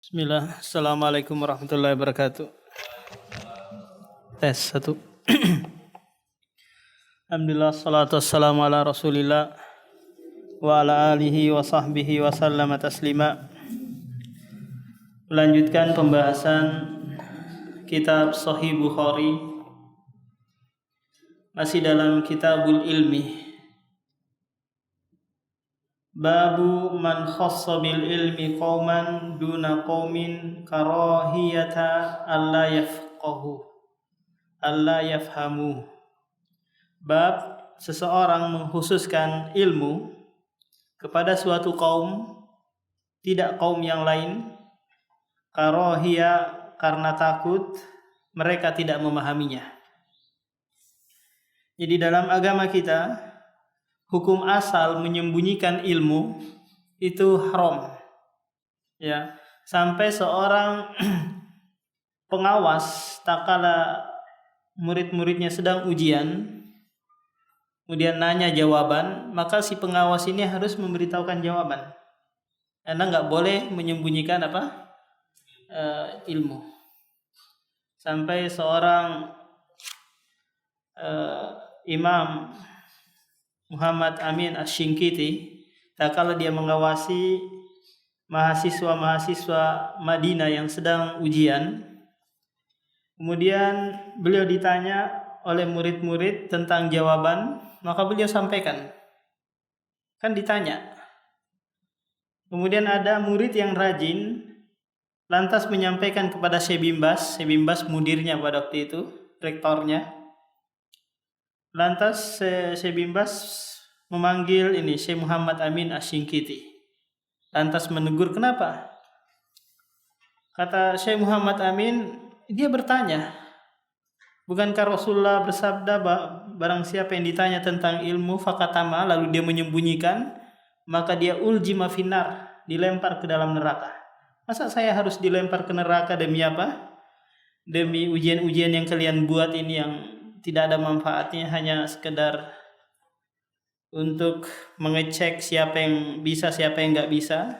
Bismillah. Assalamualaikum warahmatullahi wabarakatuh. Tes 1. Alhamdulillah, salatu wassalamu ala rasulillah wa ala alihi wa sahbihi wa sallama taslima. Melanjutkan pembahasan kitab Sahih Bukhari, masih dalam kitabul ilmi. Babu man khassa bil ilmi qauman duna qaumin karahiyata alla yafhamu. Bab seseorang mengkhususkan ilmu kepada suatu kaum, tidak kaum yang lain, karahiyah karena takut mereka tidak memahaminya. Jadi dalam agama kita, hukum asal menyembunyikan ilmu itu haram. Ya, sampai seorang pengawas tatkala murid-muridnya sedang ujian, kemudian nanya jawaban, maka si pengawas ini harus memberitahukan jawaban. Karena nggak boleh menyembunyikan ilmu. Sampai seorang Imam Muhammad Amin Asy-Syinkiti, tatkala dia mengawasi mahasiswa Madinah yang sedang ujian, kemudian beliau ditanya oleh murid-murid tentang jawaban, maka beliau sampaikan. Kan ditanya. Kemudian ada murid yang rajin, lantas menyampaikan kepada Syekh Bimbas mudirnya pada waktu itu, rektornya. Lantas Syekh Bimbas memanggil Syekh Muhammad Amin Asy-Syinkiti. Lantas menegur, kenapa? Kata Syekh Muhammad Amin, dia bertanya, bukankah Rasulullah bersabda barang siapa yang ditanya tentang ilmu fakatama lalu dia menyembunyikan, maka dia uljima finnar, dilempar ke dalam neraka. Masa saya harus dilempar ke neraka demi apa? Demi ujian-ujian yang kalian buat ini yang tidak ada manfaatnya, hanya sekedar untuk mengecek siapa yang bisa, siapa yang nggak bisa.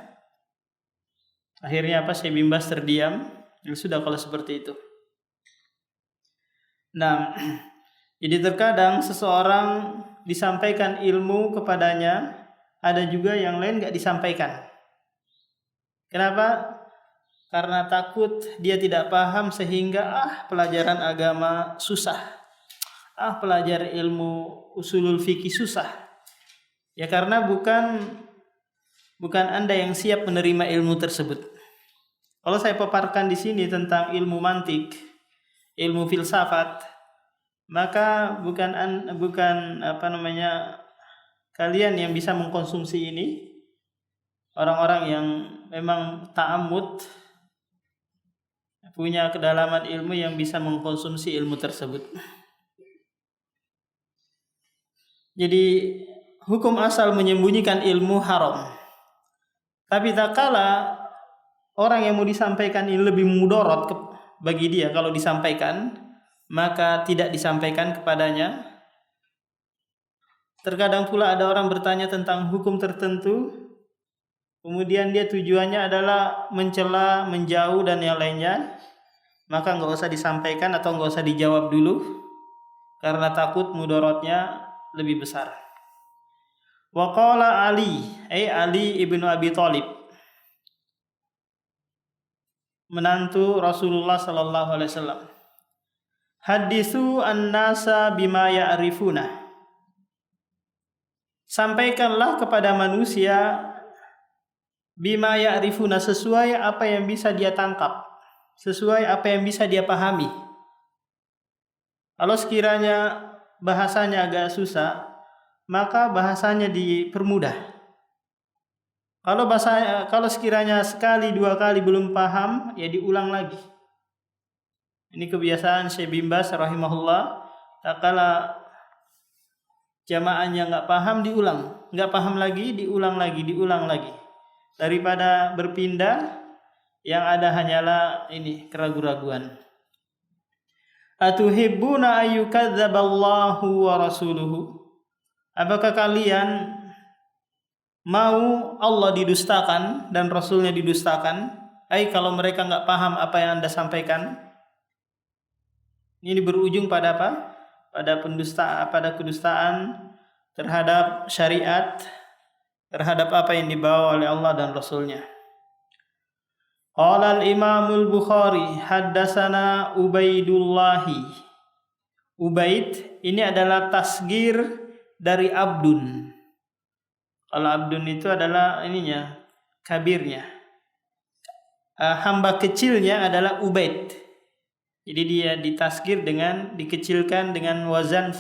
Akhirnya Syekh Bimbas terdiam. Ya sudah kalau seperti itu. Nah, jadi terkadang seseorang disampaikan ilmu kepadanya, ada juga yang lain nggak disampaikan. Kenapa? Karena takut dia tidak paham sehingga pelajaran agama susah. Pelajar ilmu usulul fikih susah. Ya karena bukan Anda yang siap menerima ilmu tersebut. Kalau saya paparkan di sini tentang ilmu mantik, ilmu filsafat, maka bukan kalian yang bisa mengkonsumsi ini. Orang-orang yang memang ta'ammud, punya kedalaman ilmu yang bisa mengkonsumsi ilmu tersebut. Jadi hukum asal menyembunyikan ilmu haram. Tapi tak kala orang yang mau disampaikan ini lebih mudarat bagi dia kalau disampaikan, maka tidak disampaikan kepadanya. Terkadang pula ada orang bertanya tentang hukum tertentu, kemudian dia tujuannya adalah mencela, menjauh dan yang lainnya, maka nggak usah disampaikan atau nggak usah dijawab dulu, karena takut mudaratnya lebih besar. Wa qala Ali ibnu Abi Thalib, menantu Rasulullah sallallahu alaihi wasallam, haditsu an-nasa bima ya'rifuna, sampaikanlah kepada manusia bima ya'rifuna, sesuai apa yang bisa dia tangkap, sesuai apa yang bisa dia pahami. Kalau sekiranya bahasanya agak susah, maka bahasanya dipermudah. Kalau sekiranya sekali dua kali belum paham, ya diulang lagi. Ini kebiasaan Syekh Bimbas rahimahullah. Tatkala jamaahnya nggak paham, diulang, nggak paham lagi, diulang lagi. Daripada berpindah, yang ada hanyalah keraguan-raguan. Atuhibbuna ayyukadzaballahu wa rasuluhu, apakah kalian mau Allah didustakan dan Rasulnya didustakan? Kalau mereka nggak paham apa yang Anda sampaikan, ini berujung pada apa? Pada kedustaan terhadap syariat, terhadap apa yang dibawa oleh Allah dan Rasulnya. Qala al-Imamul Bukhari haddatsana Ubaidullahi. Ubaid ini adalah tasgir dari abdun. Kalau abdun itu adalah kabirnya. Hamba kecilnya adalah ubaid. Jadi dia dikecilkan dengan wazan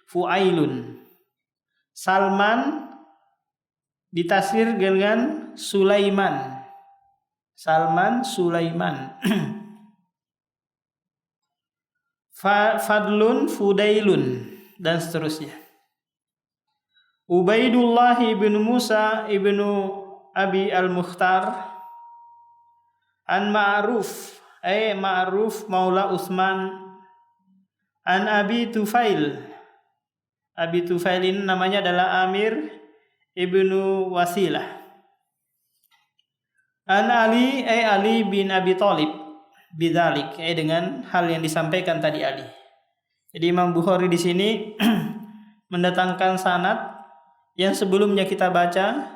fu'ailun. Salman ditasgir dengan Sulaiman. Salman Sulaiman. Fadlun Fudailun dan seterusnya. Ubaidullah ibn Musa ibn Abi al-Mukhtar an Ma'ruf Ma'ruf maula Utsman an Abi Tufail. Abi Tufail ini namanya adalah Amir ibnu Wasilah. An Ali Ali bin Abi Thalib bidzalik dengan hal yang disampaikan tadi Ali. Jadi Imam Bukhari di sini mendatangkan sanad yang sebelumnya kita baca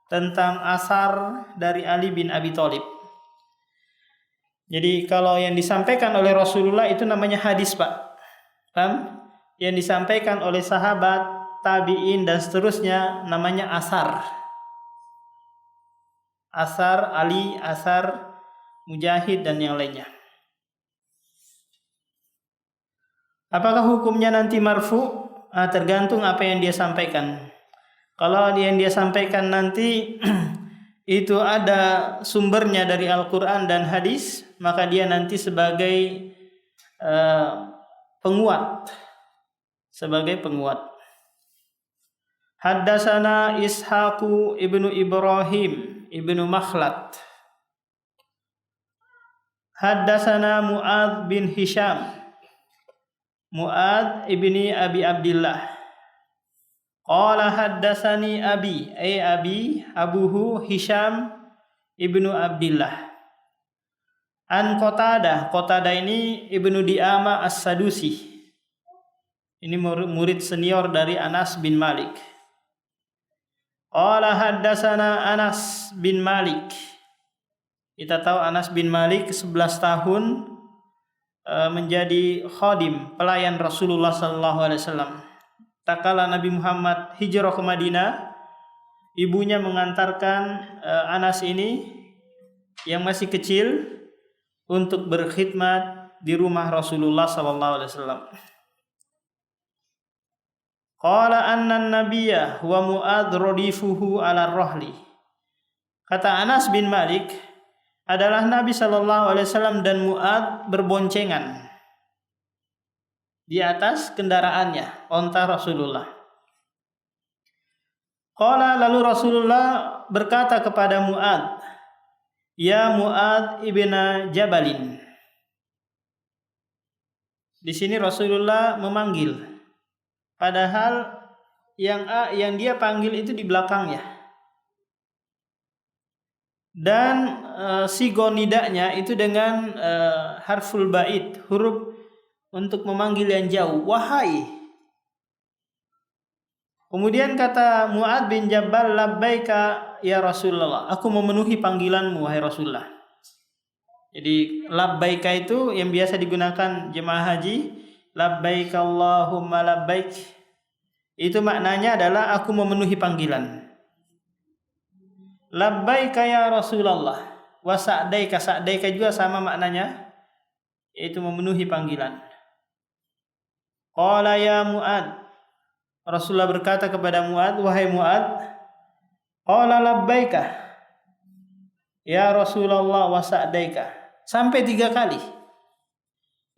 tentang asar dari Ali bin Abi Thalib. Jadi kalau yang disampaikan oleh Rasulullah itu namanya hadis, Pak. Paham? Yang disampaikan oleh sahabat, tabi'in dan seterusnya namanya asar. Asar Ali, asar Mujahid dan yang lainnya. Apakah hukumnya nanti marfu? Tergantung apa yang dia sampaikan. Kalau yang dia sampaikan nanti itu ada sumbernya dari Al-Quran dan hadis, maka dia nanti sebagai penguat. Haddatsana Ishaqu ibnu Ibrahim ibnu Makhlad. Haddatsana Mu'adz bin Hisham. Mu'adz ibni Abi Abdillah. Qala haddatsani abi abuhu Hisham ibnu Abdillah. An Qatadah ini ibnu Di'amah As-Sadusi. Ini murid senior dari Anas bin Malik. Qala haddatsana Anas bin Malik. Kita tahu Anas bin Malik 11 tahun menjadi khadim, pelayan Rasulullah sallallahu alaihi wasallam. Tatkala Nabi Muhammad hijrah ke Madinah, ibunya mengantarkan Anas ini yang masih kecil untuk berkhidmat di rumah Rasulullah sallallahu alaihi wasallam. Qala anna an-nabiyya wa Mu'adz radifuhu 'ala ar-rahli. Kata Anas bin Malik, adalah Nabi sallallahu alaihi wasallam dan Mu'adz berboncengan di atas kendaraannya, onta Rasulullah. Qala lalu Rasulullah berkata kepada Mu'adz, "Ya Mu'adz ibn Jabalin." Di sini Rasulullah memanggil, padahal yang dia panggil itu di belakangnya. Dan sigonidanya itu dengan harful bait, huruf untuk memanggil yang jauh, wahai. Kemudian kata Mu'adz bin Jabal, labbaika ya Rasulullah, aku memenuhi panggilanmu wahai Rasulullah. Jadi labbaika itu yang biasa digunakan jemaah haji, labbaika Allahumma labbaik. Itu maknanya adalah aku memenuhi panggilan. Labbaika ya Rasulullah, wa sa'daika juga sama maknanya, yaitu memenuhi panggilan. Qala ya Mu'adz, Rasulullah berkata kepada Mu'adz, wahai Mu'adz. Qala labbaika ya Rasulullah wa sa'daika, sampai 3 kali.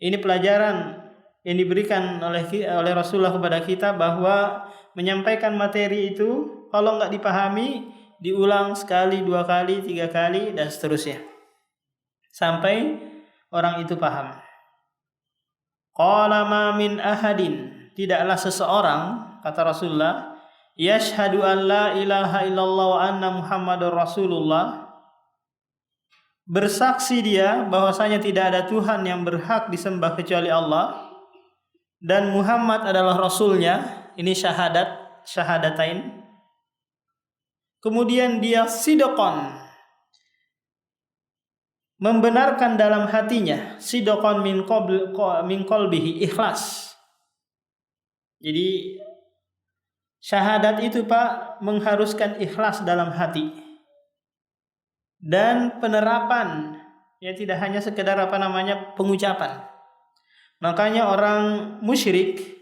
Ini pelajaran yang diberikan oleh Rasulullah kepada kita, bahwa menyampaikan materi itu kalau enggak dipahami, diulang sekali, 2 kali, 3 kali dan seterusnya sampai orang itu paham. Qala ma min ahadin, tidaklah seseorang, kata Rasulullah, yashhadu an la ilaha illallah wa anna Muhammadar Rasulullah, bersaksi dia bahwasanya tidak ada Tuhan yang berhak disembah kecuali Allah dan Muhammad adalah rasulnya. Ini syahadatain. Kemudian dia sidqan, membenarkan dalam hatinya, sidqan min qalbihi, ikhlas. Jadi syahadat itu Pak mengharuskan ikhlas dalam hati dan penerapan, ya tidak hanya sekedar pengucapan. Makanya orang musyrik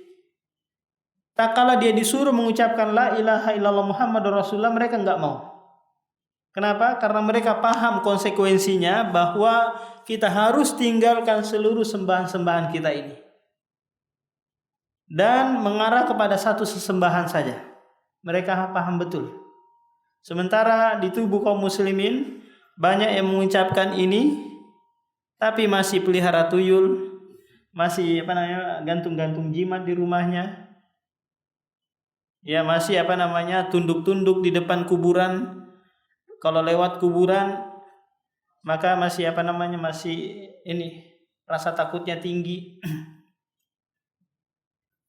tak kala dia disuruh mengucapkan la ilaha illallah Muhammadur Rasulullah, mereka enggak mau. Kenapa? Karena mereka paham konsekuensinya bahwa kita harus tinggalkan seluruh sembahan-sembahan kita ini dan mengarah kepada satu sesembahan saja. Mereka paham betul. Sementara di tubuh kaum muslimin banyak yang mengucapkan ini tapi masih pelihara tuyul, masih gantung-gantung jimat di rumahnya. Ya masih tunduk-tunduk di depan kuburan. Kalau lewat kuburan maka masih rasa takutnya tinggi.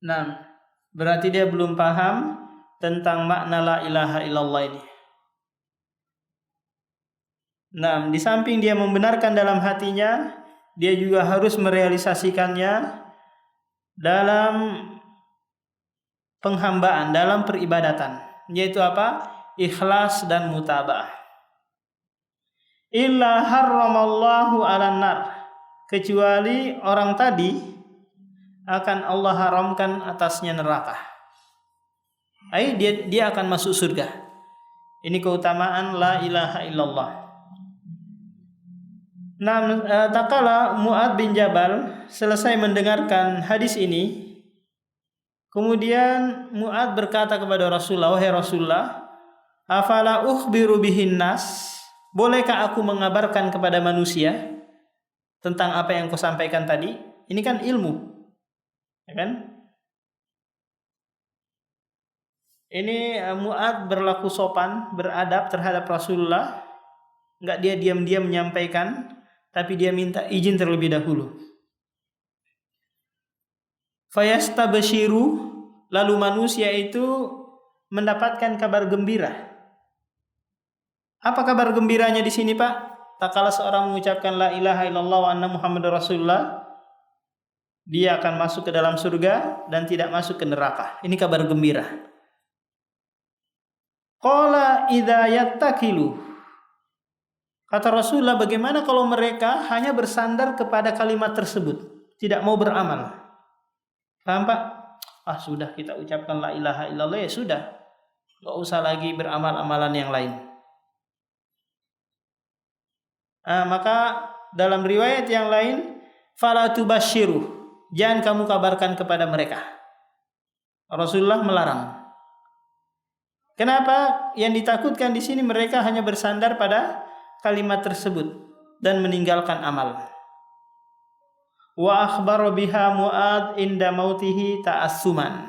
Nah, berarti dia belum paham tentang makna la ilaha illallah ini. Nah, di samping dia membenarkan dalam hatinya, dia juga harus merealisasikannya dalam penghambaan, dalam peribadatan, yaitu ikhlas dan mutaba'ah. Illa harramallahu 'alan nar, kecuali orang tadi akan Allah haramkan atasnya neraka. Dia akan masuk surga. Ini keutamaan la ilaha illallah. Nah, tatkala Mu'adz bin Jabal selesai mendengarkan hadis ini, kemudian Mu'adz berkata kepada Rasulullah, "Wahai Rasulullah, afala ukhbiru bihin nas? Bolehkah aku mengabarkan kepada manusia tentang apa yang kau sampaikan tadi? Ini kan ilmu." Ya kan? Ini Mu'adz berlaku sopan, beradab terhadap Rasulullah. Enggak dia diam-diam menyampaikan, tapi dia minta izin terlebih dahulu. Fayastabshiru, lalu manusia itu mendapatkan kabar gembira. Apa kabar gembiranya di sini, Pak? Tak kala seorang mengucapkan la ilaha illallah wa anna Muhammadar Rasulullah, dia akan masuk ke dalam surga dan tidak masuk ke neraka. Ini kabar gembira. Qala idza yattakilu. Kata Rasulullah, bagaimana kalau mereka hanya bersandar kepada kalimat tersebut, tidak mau beramal? Paham, Pak? Sudah kita ucapkan la ilaha illallah, ya sudah. Enggak usah lagi beramal amalan yang lain. Maka dalam riwayat yang lain, fala tubashiru, jangan kamu kabarkan kepada mereka. Rasulullah melarang. Kenapa? Yang ditakutkan di sini mereka hanya bersandar pada kalimat tersebut dan meninggalkan amal. Wa akhbar biha Mu'adz inda mautihi ta'assuman.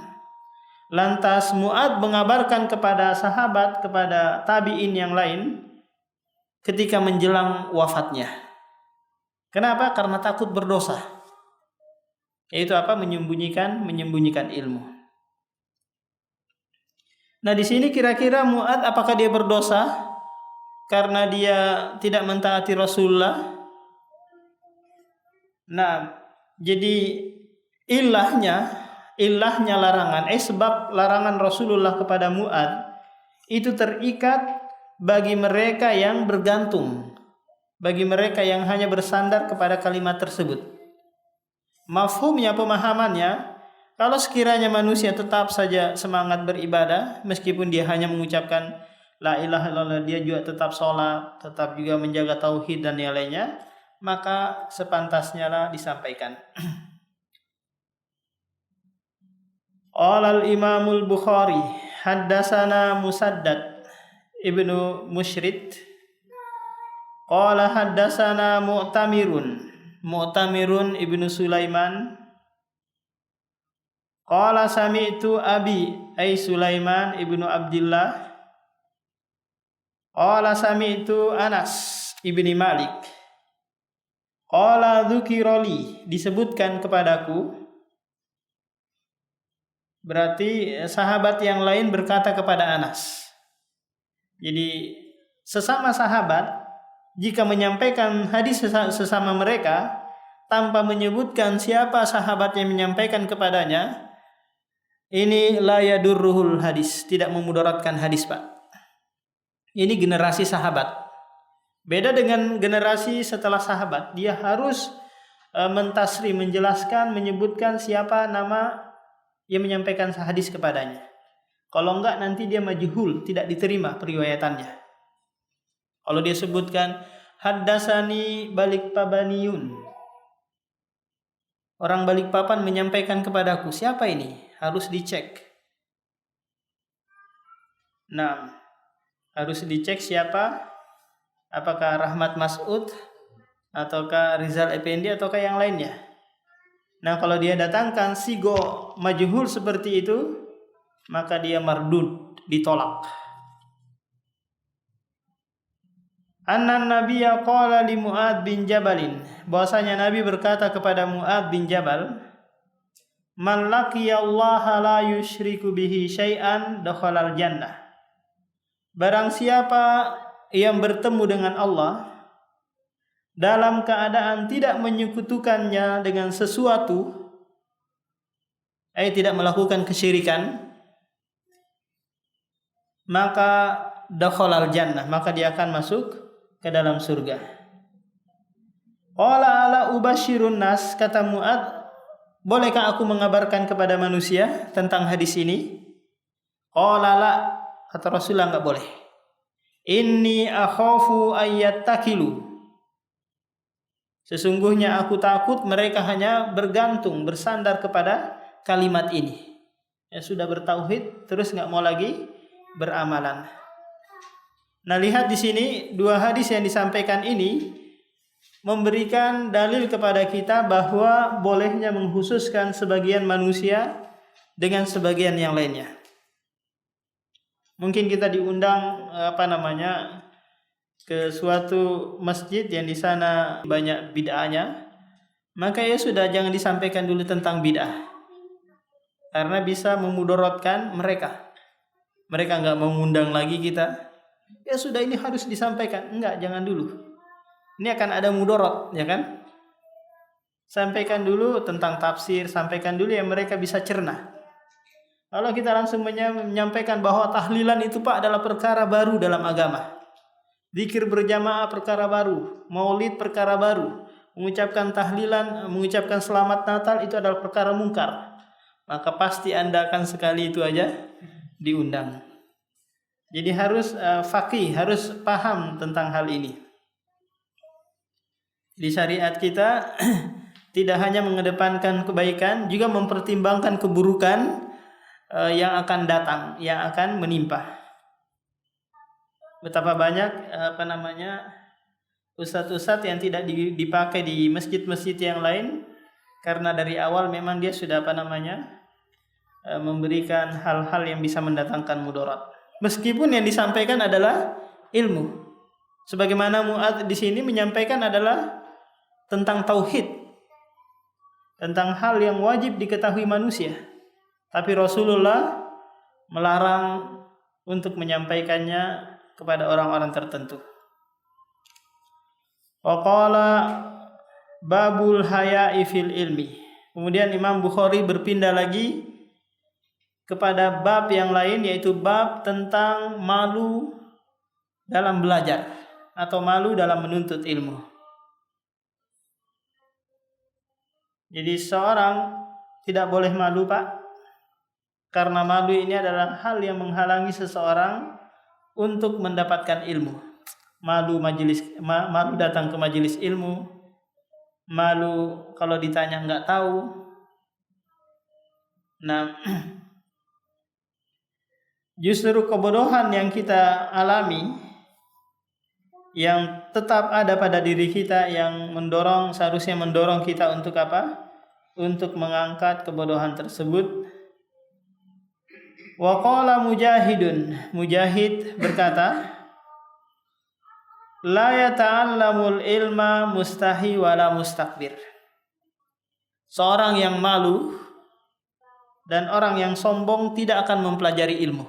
Lantas Mu'adz mengabarkan kepada sahabat, kepada tabi'in yang lain ketika menjelang wafatnya. Kenapa? Karena takut berdosa. Yaitu menyembunyikan ilmu. Nah, di sini kira-kira Mu'adz apakah dia berdosa karena dia tidak mentaati Rasulullah? Nah, jadi ilahnya larangan, sebab larangan Rasulullah kepada Mu'adz itu terikat bagi mereka yang bergantung, bagi mereka yang hanya bersandar kepada kalimat tersebut. Mafhumnya, pemahamannya, kalau sekiranya manusia tetap saja semangat beribadah, meskipun dia hanya mengucapkan la ilaha illallah, dia juga tetap sholat, tetap juga menjaga tauhid dan yang lainnya, maka sepantasnya lah disampaikan. Qala al-Imamul Bukhari, haddatsana Musaddad ibnu Mushrid, qala haddatsana Mu'tamirun ibnu Sulaiman, qala sami'tu abi ay Sulaiman ibnu Abdillah, qala sami'tu Anas ibni Malik Qala dzukirali, disebutkan kepadaku. Berarti sahabat yang lain berkata kepada Anas. Jadi sesama sahabat jika menyampaikan hadis sesama mereka tanpa menyebutkan siapa sahabat yang menyampaikan kepadanya, ini la yadurruhul hadis, tidak memudaratkan hadis, Pak. Ini generasi sahabat. Beda dengan generasi setelah sahabat, dia harus mentasri, menjelaskan, menyebutkan siapa nama yang menyampaikan hadis kepadanya. Kalau enggak nanti dia majhul, tidak diterima periwayatannya. Kalau dia sebutkan haddasani Balikpabaniyun, orang Balikpapan menyampaikan kepadaku, siapa ini? Harus dicek. Nah, harus dicek siapa? Apakah Rahmat Mas'ud ataukah Rizal Effendi ataukah yang lainnya? Nah, kalau dia datangkan sigo majhul seperti itu, maka dia mardud, ditolak. Annan Nabiyya qala li Mu'ad bin Jabalin, bahwasanya Nabi berkata kepada Mu'ad bin Jabal, man laqiyallaha la yusyriku bihi syai'an dakhalal jannah. Barang siapa yang bertemu dengan Allah dalam keadaan tidak menyekutukannya dengan sesuatu, tidak melakukan kesyirikan, maka dakhalal jannah, maka dia akan masuk ke dalam surga. Qala ala ubashirun nas, kata Mu'ad, bolehkah aku mengabarkan kepada manusia tentang hadis ini? Qala la, kata Rasulullah, enggak boleh. Inni akhafu ayyattakilu, sesungguhnya aku takut mereka hanya bergantung, bersandar kepada kalimat ini. Ya, sudah bertauhid terus enggak mau lagi beramalan. Nah, lihat di sini dua hadis yang disampaikan ini memberikan dalil kepada kita bahwa bolehnya mengkhususkan sebagian manusia dengan sebagian yang lainnya. Mungkin kita diundang ke suatu masjid yang di sana banyak bid'ahnya, maka ya sudah, jangan disampaikan dulu tentang bid'ah, karena bisa memudaratkan mereka. Mereka enggak mengundang lagi kita. Ya sudah, ini harus disampaikan. Enggak, jangan dulu. Ini akan ada mudarat, ya kan? Sampaikan dulu tentang tafsir, sampaikan dulu yang mereka bisa cerna. Kalau kita langsung menyampaikan bahwa tahlilan itu, Pak, adalah perkara baru dalam agama. Zikir berjamaah perkara baru, maulid perkara baru, mengucapkan tahlilan, mengucapkan selamat Natal itu adalah perkara mungkar, maka pasti Anda akan sekali itu aja diundang. Jadi harus faqih, harus paham tentang hal ini. Di syariat kita tidak hanya mengedepankan kebaikan, juga mempertimbangkan keburukan yang akan datang, yang akan menimpa. Betapa banyak ustadz-ustadz yang tidak dipakai di masjid-masjid yang lain karena dari awal memang dia sudah memberikan hal-hal yang bisa mendatangkan mudarat. Meskipun yang disampaikan adalah ilmu. Sebagaimana Mu'ad di sini menyampaikan adalah tentang tauhid, tentang hal yang wajib diketahui manusia. Tapi Rasulullah melarang untuk menyampaikannya kepada orang-orang tertentu. Wa qala babul haya'i fil ilmi. Kemudian Imam Bukhari berpindah lagi kepada bab yang lain, yaitu bab tentang malu dalam belajar atau malu dalam menuntut ilmu. Jadi seorang tidak boleh malu, Pak, karena malu ini adalah hal yang menghalangi seseorang untuk mendapatkan ilmu. Malu datang ke majelis ilmu, malu kalau ditanya enggak tahu. Nah, justru kebodohan yang kita alami, yang tetap ada pada diri kita, yang seharusnya mendorong kita untuk apa? Untuk mengangkat kebodohan tersebut. Wa qala Mujahidun, Mujahid berkata, La yata'allamul ilma mustahi wala mustakbir. Seorang yang malu dan orang yang sombong tidak akan mempelajari ilmu.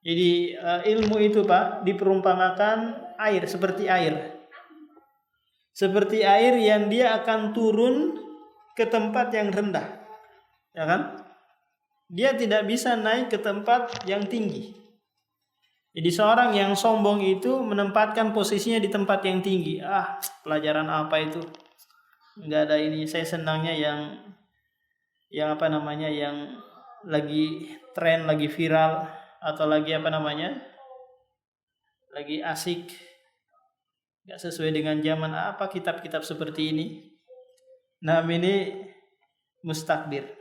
Jadi ilmu itu Pak diperumpamakan air, seperti air. Seperti air yang dia akan turun ke tempat yang rendah. Ya kan? Dia tidak bisa naik ke tempat yang tinggi. Jadi seorang yang sombong itu menempatkan posisinya di tempat yang tinggi. Pelajaran apa itu? Enggak ada ini. Saya senangnya yang apa namanya, yang lagi tren, lagi viral, atau lagi apa namanya, lagi asik. Enggak sesuai dengan zaman. Apa kitab-kitab seperti ini? Nah, ini mustakbir.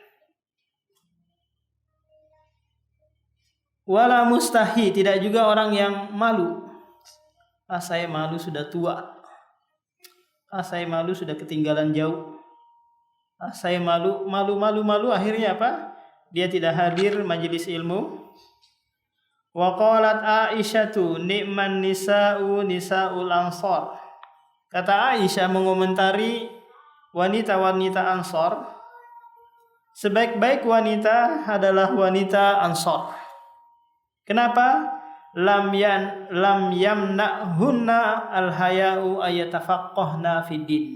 Wala mustahi, tidak juga orang yang malu. Saya malu sudah tua. Saya malu sudah ketinggalan jauh. Saya malu. Akhirnya apa? Dia tidak hadir majelis ilmu. Wa qalat Aisyatu ni'man nisa'u nisa'ul ansor. Kata Aisyah mengomentari wanita-wanita Ansor, sebaik-baik wanita adalah wanita Ansor. Kenapa? Lam yamna'hunna al-haya'u ayatafaqqahna fid din.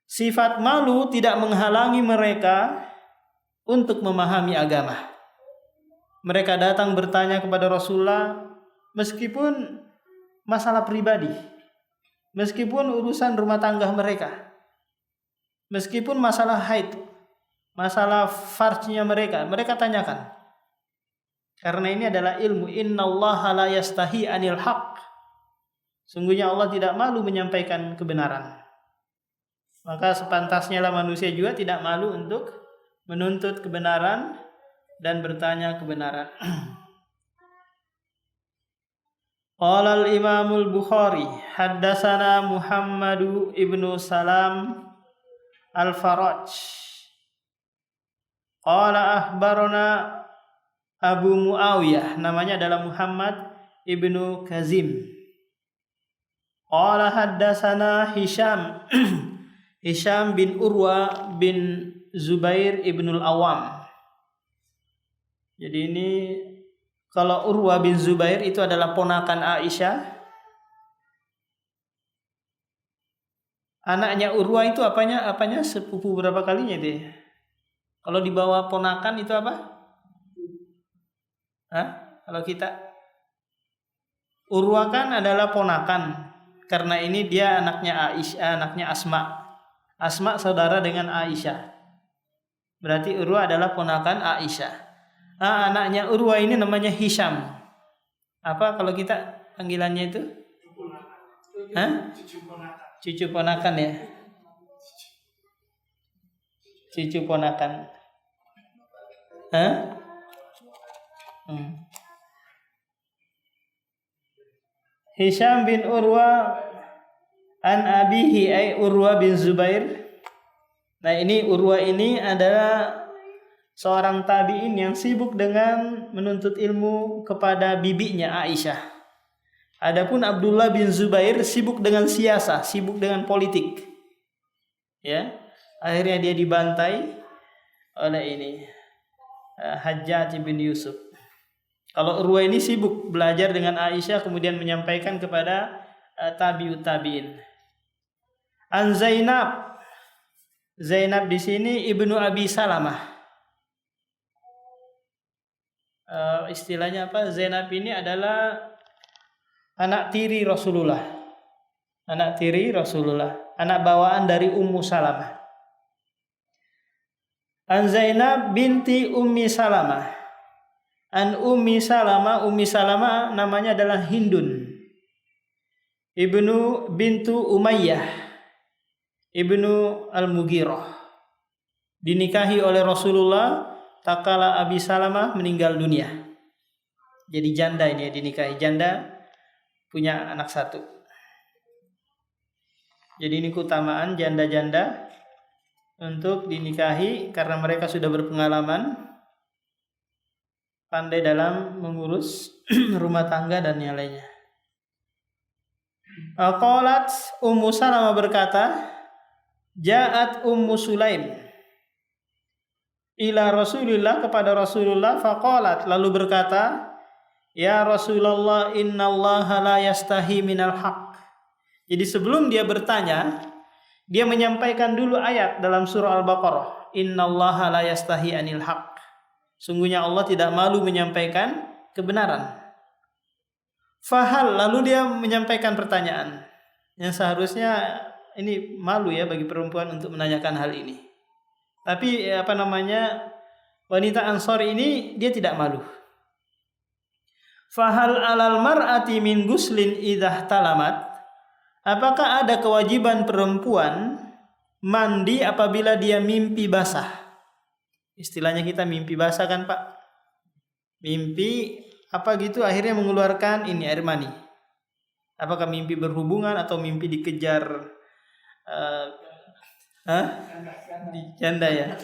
Sifat malu tidak menghalangi mereka untuk memahami agama. Mereka datang bertanya kepada Rasulullah meskipun masalah pribadi, meskipun urusan rumah tangga mereka, meskipun masalah haid, masalah farjnya mereka tanyakan. Karena ini adalah ilmu. Innallaha la yastahi anil haq. Sungguhnya Allah tidak malu menyampaikan kebenaran. Maka sepantasnya lah manusia juga tidak malu untuk menuntut kebenaran dan bertanya kebenaran. Qala al-Imamul Bukhari haddatsana Muhammadu ibnu Salam al-Faraj qala akhbarana Abu Muawiyah, namanya adalah Muhammad ibnu Kazim. Qala haddatsana Hisham Hisham bin Urwa bin Zubair ibnul Awam. Jadi ini kalau Urwa bin Zubair itu adalah ponakan Aisyah. Anaknya Urwa itu apanya sepupu berapa kalinya itu? Kalau di bawah ponakan itu apa? Kalau kita Urwa kan adalah ponakan. Karena ini dia anaknya Aisyah, anaknya Asma. Asma saudara dengan Aisyah. Berarti Urwa adalah ponakan Aisyah. Anaknya Urwa ini namanya Hisham. Apa kalau kita panggilannya itu? Cucu ponakan ya. Cucu ponakan. Hisham bin Urwa an abihi ay Urwa bin Zubair. Nah, ini Urwa ini adalah seorang tabi'in yang sibuk dengan menuntut ilmu kepada bibinya Aisyah. Adapun Abdullah bin Zubair sibuk dengan siasa, sibuk dengan politik. Ya. Akhirnya dia dibantai oleh ini Hajjaj bin Yusuf. Kalau Urwa ini sibuk belajar dengan Aisyah kemudian menyampaikan kepada tabi'ut tabi'in. An Zainab. Zainab di sini ibnu Abi Salamah. Istilahnya apa? Zainab ini adalah anak tiri Rasulullah. Anak tiri Rasulullah, anak bawaan dari Ummu Salamah. An Zainab binti Ummi Salamah. An Ummi Salamah namanya adalah Hindun ibnu bintu Umayyah ibnu Al-Mughirah, dinikahi oleh Rasulullah tatkala Abi Salamah meninggal dunia. Jadi janda ini ya, dinikahi janda, punya anak satu. Jadi ini keutamaan janda-janda untuk dinikahi karena mereka sudah berpengalaman, pandai dalam mengurus rumah tangga dan yang lainnya. Qalat Ummu Salamah berkata, Ja'at Ummu Sulaim ila Rasulillah, kepada Rasulullah, faqalat, lalu berkata, Ya Rasulullah, innallaha la yastahi minal haq. Jadi sebelum dia bertanya, dia menyampaikan dulu ayat dalam surah Al-Baqarah, innallaha la yastahi anil haq. Sungguhnya Allah tidak malu menyampaikan kebenaran. Fahal, lalu dia menyampaikan pertanyaan yang seharusnya ini malu ya bagi perempuan untuk menanyakan hal ini. Tapi wanita Ansor ini dia tidak malu. Fahal alal mar'ati min guslin idah talamat. Apakah ada kewajiban perempuan mandi apabila dia mimpi basah? Istilahnya kita mimpi basah kan Pak? Mimpi apa gitu akhirnya mengeluarkan ini air mani. Apakah mimpi berhubungan atau mimpi dikejar janda ya?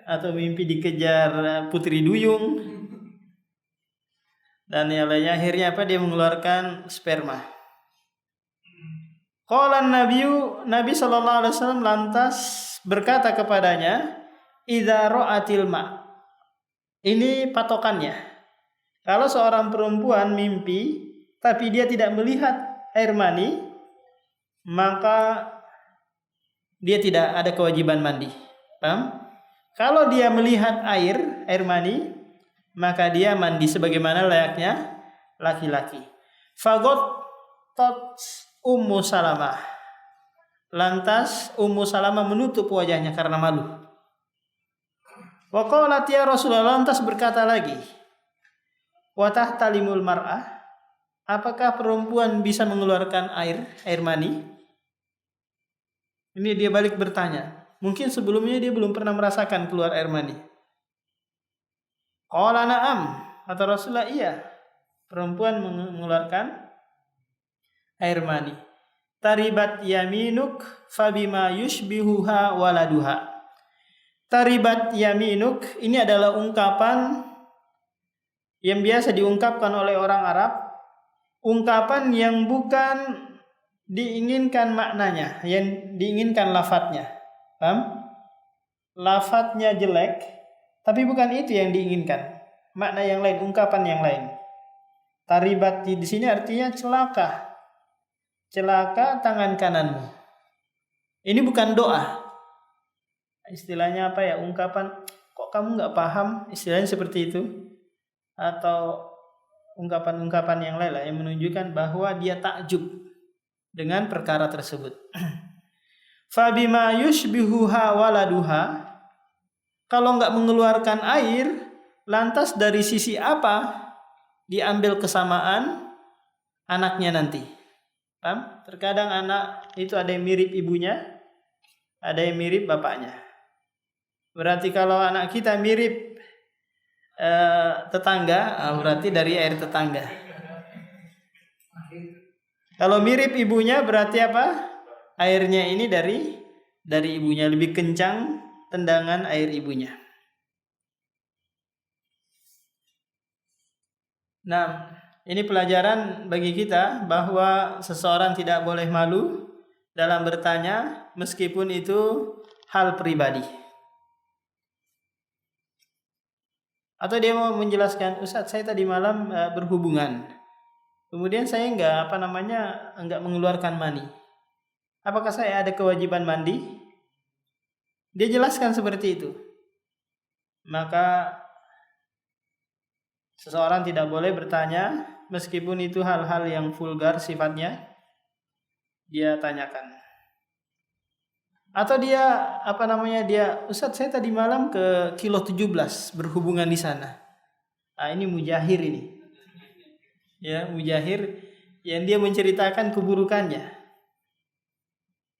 Atau mimpi dikejar putri duyung? Dan yang lainnya akhirnya apa? Dia mengeluarkan sperma. Qala Nabi sallallahu alaihi wasallam lantas berkata kepadanya, idza ra'atil ma. Ini patokannya. Kalau seorang perempuan mimpi tapi dia tidak melihat air mani, maka dia tidak ada kewajiban mandi. Paham? Kalau dia melihat air mani, maka dia mandi sebagaimana layaknya laki-laki. Fagot Ummu Salamah. Lantas Ummu Salamah menutup wajahnya karena malu. Wa qalat ya Rasulullah, lantas berkata lagi, wa tahtalimul mar'ah, apakah perempuan bisa mengeluarkan air mani? Ini dia balik bertanya. Mungkin sebelumnya dia belum pernah merasakan keluar air mani. Qala na'am, kata Rasulullah, iya, perempuan mengeluarkan air mani. Taribat yaminuk fabima yushbihuha waladuha. Taribat yaminuk ini adalah ungkapan yang biasa diungkapkan oleh orang Arab, ungkapan yang bukan diinginkan maknanya, yang diinginkan lafadznya. Paham? Lafadznya jelek, tapi bukan itu yang diinginkan. Makna yang lain, ungkapan yang lain. Taribat di sini artinya celaka. Celaka tangan kananmu. Ini bukan doa. Istilahnya apa ya? Ungkapan, kok kamu nggak paham? Istilahnya seperti itu. Atau ungkapan-ungkapan yang lain lah yang menunjukkan bahwa dia takjub dengan perkara tersebut. Fabima yushbihuha waladuha. Kalau nggak mengeluarkan air, lantas dari sisi apa diambil kesamaan anaknya nanti? Paham? Terkadang anak itu ada yang mirip ibunya, ada yang mirip bapaknya. Berarti kalau anak kita mirip tetangga, berarti dari air tetangga. Kalau mirip ibunya berarti apa? Airnya ini dari ibunya, lebih kencang tendangan air ibunya. Nah, ini pelajaran bagi kita bahwa seseorang tidak boleh malu dalam bertanya meskipun itu hal pribadi. Atau dia mau menjelaskan, Ustaz, saya tadi malam berhubungan. Kemudian saya enggak mengeluarkan mani. Apakah saya ada kewajiban mandi? Dia jelaskan seperti itu. Maka seseorang tidak boleh bertanya meskipun itu hal-hal yang vulgar sifatnya, dia tanyakan. Atau dia Ustaz, saya tadi malam ke kilo 17 berhubungan di sana. Ini mujahir ini. Ya, mujahir yang dia menceritakan keburukannya.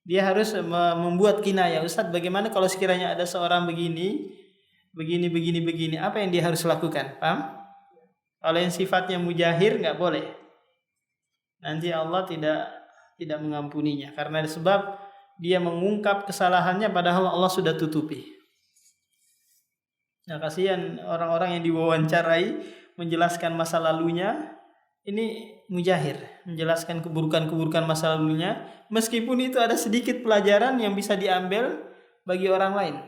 Dia harus membuat kinayah. Ustaz, bagaimana kalau sekiranya ada seorang begini, apa yang dia harus lakukan? Paham? Kalau yang sifatnya mujahir enggak boleh. Nanti Allah tidak mengampuninya karena sebab dia mengungkap kesalahannya padahal Allah sudah tutupi. Nah, kasihan orang-orang yang diwawancarai menjelaskan masa lalunya, Ini mujahir, menjelaskan keburukan-keburukan masa lalunya, meskipun itu ada sedikit pelajaran yang bisa diambil bagi orang lain.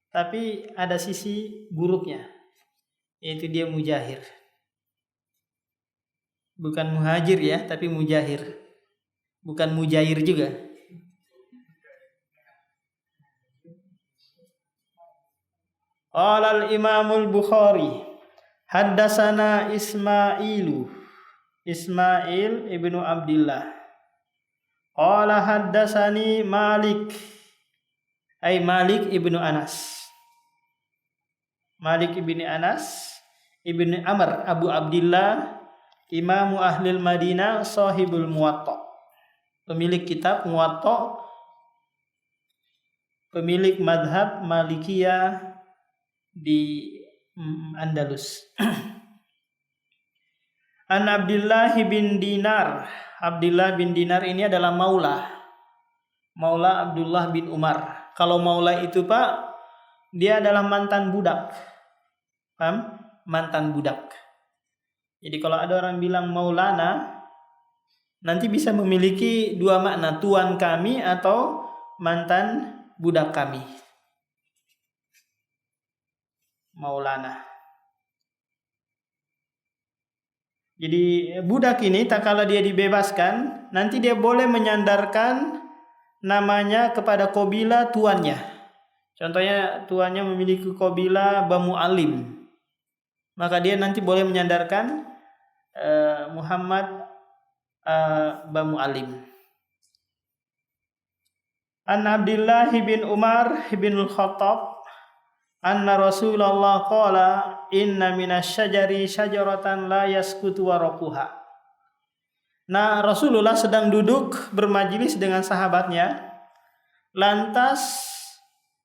Tapi ada sisi buruknya, yaitu dia mujahir. Bukan muhajir ya, tapi mujahir. Bukan mujair juga. Qala al-Imamul Bukhari, haddatsana Ismail ibnu Abdillah. Qala haddatsani Malik ibnu Anas. Malik ibnu Anas ibnu Amr Abu Abdillah, Imamu Ahlil Madinah, sahibul Muwatta. Pemilik kitab Muwatta, pemilik madhab Malikiyah di Andalus. An Abdullah bin Dinar. Abdullah bin Dinar ini adalah maula Abdullah bin Umar. Kalau maula itu Pak, dia adalah mantan budak. Paham? Mantan budak. Jadi kalau ada orang bilang maulana, nanti bisa memiliki dua makna, tuan kami atau mantan budak kami. Maulana. Jadi budak ini tak kala dia dibebaskan, nanti dia boleh menyandarkan namanya kepada kabilah tuannya. Contohnya tuannya memiliki kabilah Banu Alim, maka dia nanti boleh menyandarkan Muhammad Banu Alim. An Abdullah bin Umar bin Al-Khattab anna Rasulullah qala inna minasyajari syajaratan la yaskutu waraquha. Nah, Rasulullah sedang duduk bermajelis dengan sahabatnya, lantas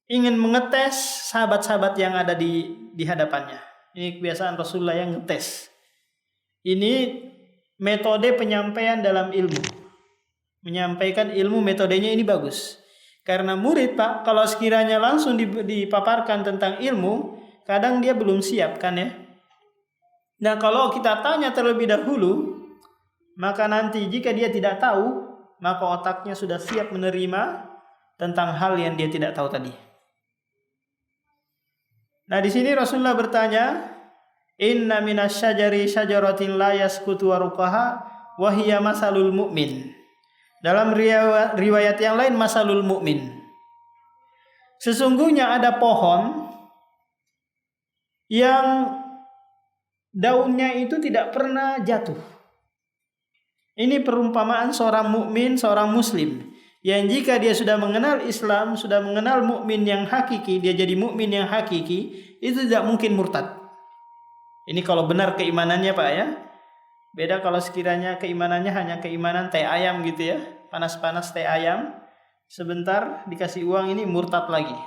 ingin mengetes sahabat-sahabat yang ada di hadapannya. Ini kebiasaan Rasulullah yang ngetes. Ini metode penyampaian dalam ilmu. Menyampaikan ilmu metodenya ini bagus. Karena murid Pak, kalau sekiranya langsung dipaparkan tentang ilmu, kadang dia belum siap kan ya. Nah kalau kita tanya terlebih dahulu, maka nanti jika dia tidak tahu, maka otaknya sudah siap menerima tentang hal yang dia tidak tahu tadi. Nah di sini Rasulullah bertanya, inna minasyajari syajaratin la yaskutu waruqaha wa hiya masalul mu'min. Dalam riwayat yang lain masalul mu'min. Sesungguhnya ada pohon yang daunnya itu tidak pernah jatuh. Ini perumpamaan seorang mukmin, seorang muslim, yang jika dia sudah mengenal Islam, sudah mengenal mukmin yang hakiki, dia jadi mukmin yang hakiki, itu tidak mungkin murtad. Ini kalau benar keimanannya Pak ya. Beda kalau sekiranya keimanannya hanya keimanan teh ayam gitu ya, panas-panas teh ayam, sebentar dikasih uang ini murtad lagi.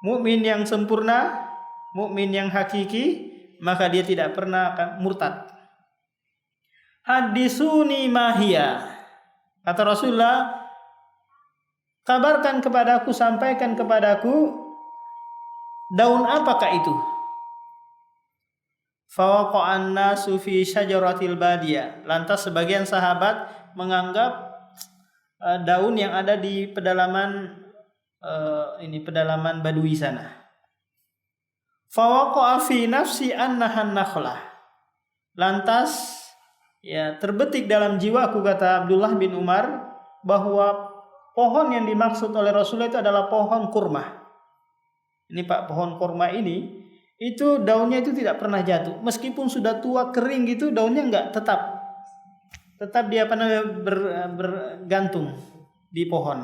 Mukmin yang sempurna, mukmin yang hakiki, maka dia tidak pernah akan murtad. Hadisuni mahia, kata Rasulullah, kabarkan kepadaku, sampaikan kepadaku, daun apakah itu? Fawaqa'an nasu fi syajaratil badiyah. Lantas sebagian sahabat menganggap daun yang ada di pedalaman pedalaman Badui sana. Fawaqa'a fi nafsi annahan nakhlah. Lantas ya terbetik dalam jiwaku, kata Abdullah bin Umar, bahwa pohon yang dimaksud oleh Rasulullah itu adalah pohon kurma. Ini Pak, pohon kurma ini itu daunnya itu tidak pernah jatuh, meskipun sudah tua kering gitu, daunnya enggak tetap dia bergantung di pohon.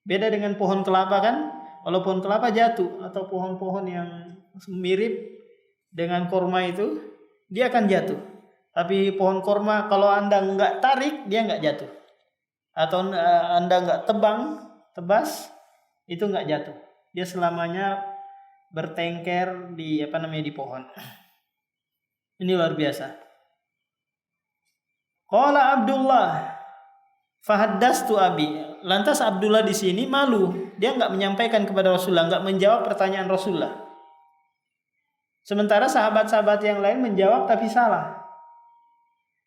Beda dengan pohon kelapa kan, kalau pohon kelapa jatuh atau pohon-pohon yang mirip dengan kurma itu dia akan jatuh. Tapi pohon kurma kalau Anda enggak tarik dia enggak jatuh, atau Anda enggak tebas itu enggak jatuh. Dia selamanya bertengker di di pohon. Ini luar biasa. Qala Abdullah fahaddastu abi. Lantas Abdullah di sini malu, dia enggak menyampaikan kepada Rasulullah, enggak menjawab pertanyaan Rasulullah. Sementara sahabat-sahabat yang lain menjawab tapi salah.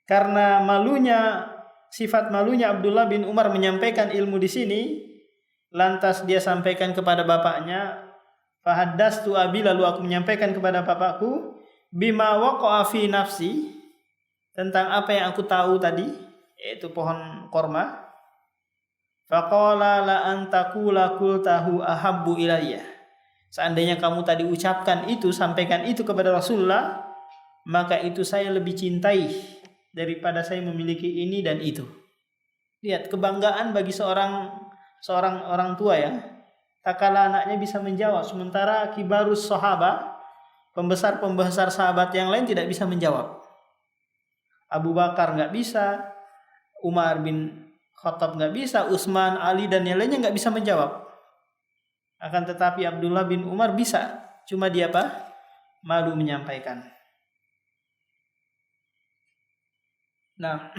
Karena malunya, sifat malunya Abdullah bin Umar menyampaikan ilmu di sini, lantas dia sampaikan kepada bapaknya, fahaddastu abi, lalu aku menyampaikan kepada bapakku, bima waqa'a fi nafsi, tentang apa yang aku tahu tadi, yaitu pohon korma. Faqala la antakula qultahu ahabbu ilayya. Seandainya kamu tadi ucapkan itu, sampaikan itu kepada Rasulullah, maka itu saya lebih cintai daripada saya memiliki ini dan itu. Lihat kebanggaan bagi seorang orang tua ya. Tak kala anaknya bisa menjawab, sementara kibarus sahabat, pembesar sahabat yang lain tidak bisa menjawab. Abu Bakar nggak bisa, Umar bin Khattab nggak bisa, Utsman, Ali dan yang lainnya nggak bisa menjawab. Akan tetapi Abdullah bin Umar bisa, cuma dia apa? Malu menyampaikan. Nah,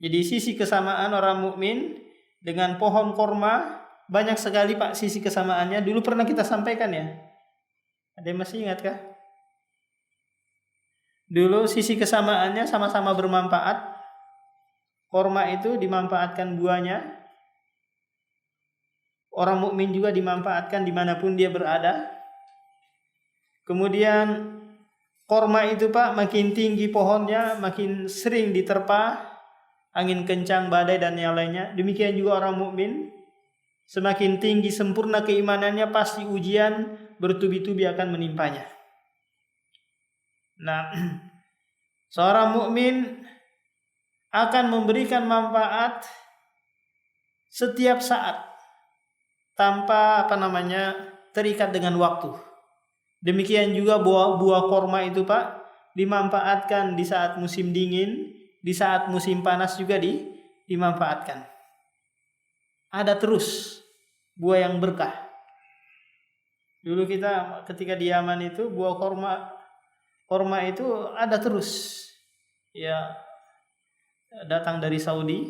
jadi sisi kesamaan orang mukmin dengan pohon korma banyak sekali Pak sisi kesamaannya. Dulu pernah kita sampaikan ya. Ada yang masih ingat kah? Dulu sisi kesamaannya sama-sama bermanfaat. Korma itu dimanfaatkan buahnya. Orang mukmin juga dimanfaatkan dimanapun dia berada. Kemudian korma itu Pak makin tinggi pohonnya, makin sering diterpa angin kencang, badai dan yang lainnya. Demikian juga orang mukmin, semakin tinggi sempurna keimanannya, pasti ujian bertubi-tubi akan menimpanya. Nah, seorang mukmin akan memberikan manfaat setiap saat tanpa terikat dengan waktu. Demikian juga buah korma itu Pak dimanfaatkan di saat musim dingin, di saat musim panas juga dimanfaatkan. Ada terus buah yang berkah. Dulu kita ketika di Yaman itu buah korma itu ada terus. Ya, datang dari Saudi,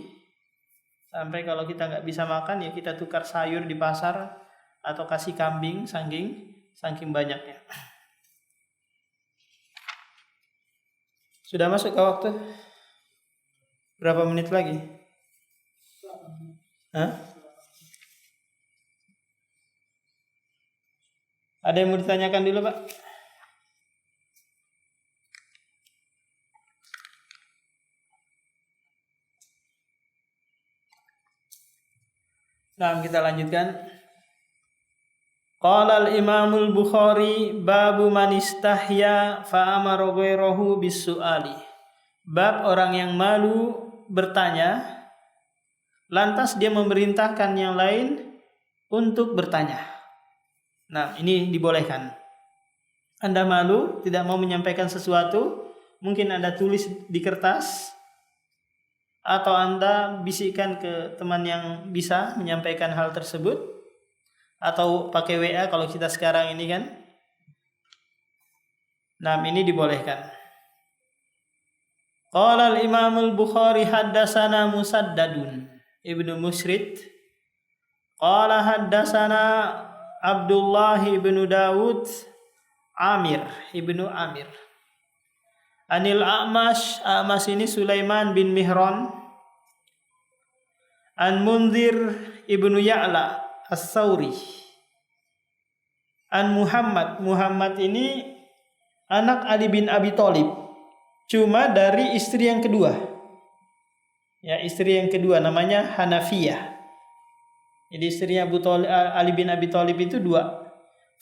sampai kalau kita nggak bisa makan ya kita tukar sayur di pasar atau kasih kambing, saking banyaknya. Sudah masuk ke waktu? Berapa menit lagi? Hah? Ada yang mau ditanyakan dulu Pak? Nah, kita lanjutkan. Qala al-Imamul Bukhari babu man istahya fa amara ghairahu bis-su'ali. Bab orang yang malu bertanya, lantas dia memerintahkan yang lain untuk bertanya. Nah, ini dibolehkan. Anda malu, tidak mau menyampaikan sesuatu, mungkin Anda tulis di kertas, atau Anda bisikkan ke teman yang bisa menyampaikan hal tersebut, atau pakai WA kalau kita sekarang ini kan. Nah, ini dibolehkan. Qala al-Imamul Bukhari haddatsana Musaddadun Ibnu Musrid qala haddatsana Abdullah ibnu Dawud Amir ibnu Amir Anil A'mash ini Sulaiman bin Mihran An Munzir ibnu Ya'la As-Sawri An Muhammad ini anak Ali bin Abi Thalib, cuma dari istri yang kedua. Ya, istri yang kedua namanya Hanafiyah. Jadi istrinya Ali bin Abi Thalib itu dua,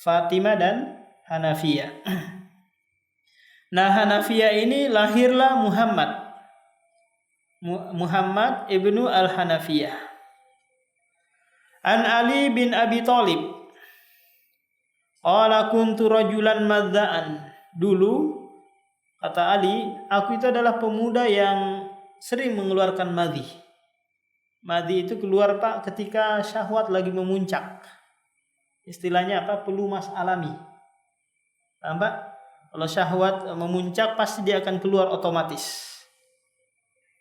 Fatimah dan Hanafiyah. Nah, Hanafiyah ini lahirlah Muhammad ibnu al-Hanafiyah. An Ali bin Abi Thalib qala kuntu rajulan madza'an. Dulu kata Ali, aku itu adalah pemuda yang sering mengeluarkan madhi. Madhi itu keluar Pak ketika syahwat lagi memuncak. Istilahnya apa? Pelumas alami. Nampak? Kalau syahwat memuncak pasti dia akan keluar otomatis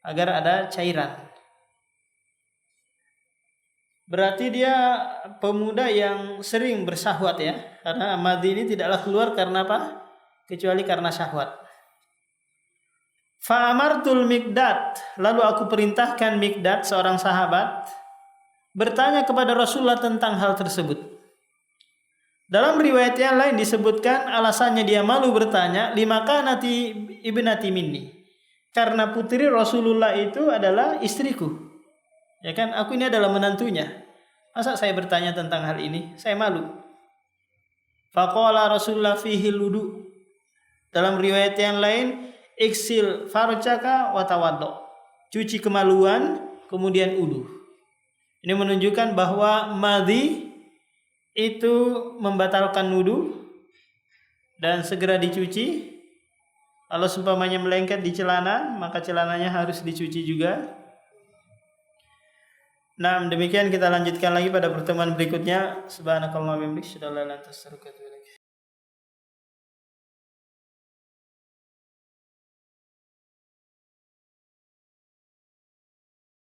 agar ada cairan. Berarti dia pemuda yang sering bersahwat ya, karena madhi ini tidaklah keluar karena apa? kecuali karena syahwat. Fa'amartul Miqdad, lalu aku perintahkan Miqdad, seorang sahabat, bertanya kepada Rasulullah tentang hal tersebut. Dalam riwayat yang lain disebutkan alasannya dia malu bertanya, limakanati ibnati minni, karena putri Rasulullah itu adalah istriku. Ya kan, aku ini adalah menantunya. Masa saya bertanya tentang hal ini? Saya malu. Faqala Rasulullah fihi ludu. Dalam riwayat yang lain, iksil farjaka wa tawaddo. Cuci kemaluan, kemudian wudu. Ini menunjukkan bahwa madhi itu membatalkan wudu dan segera dicuci. Kalau seumpamanya melengket di celana, maka celananya harus dicuci juga. Nah, demikian kita lanjutkan lagi pada pertemuan berikutnya. Subhanakallahumma wa bihamdika, asyhadu an la ilaha illa anta, astaghfiruka wa atubu ilaik.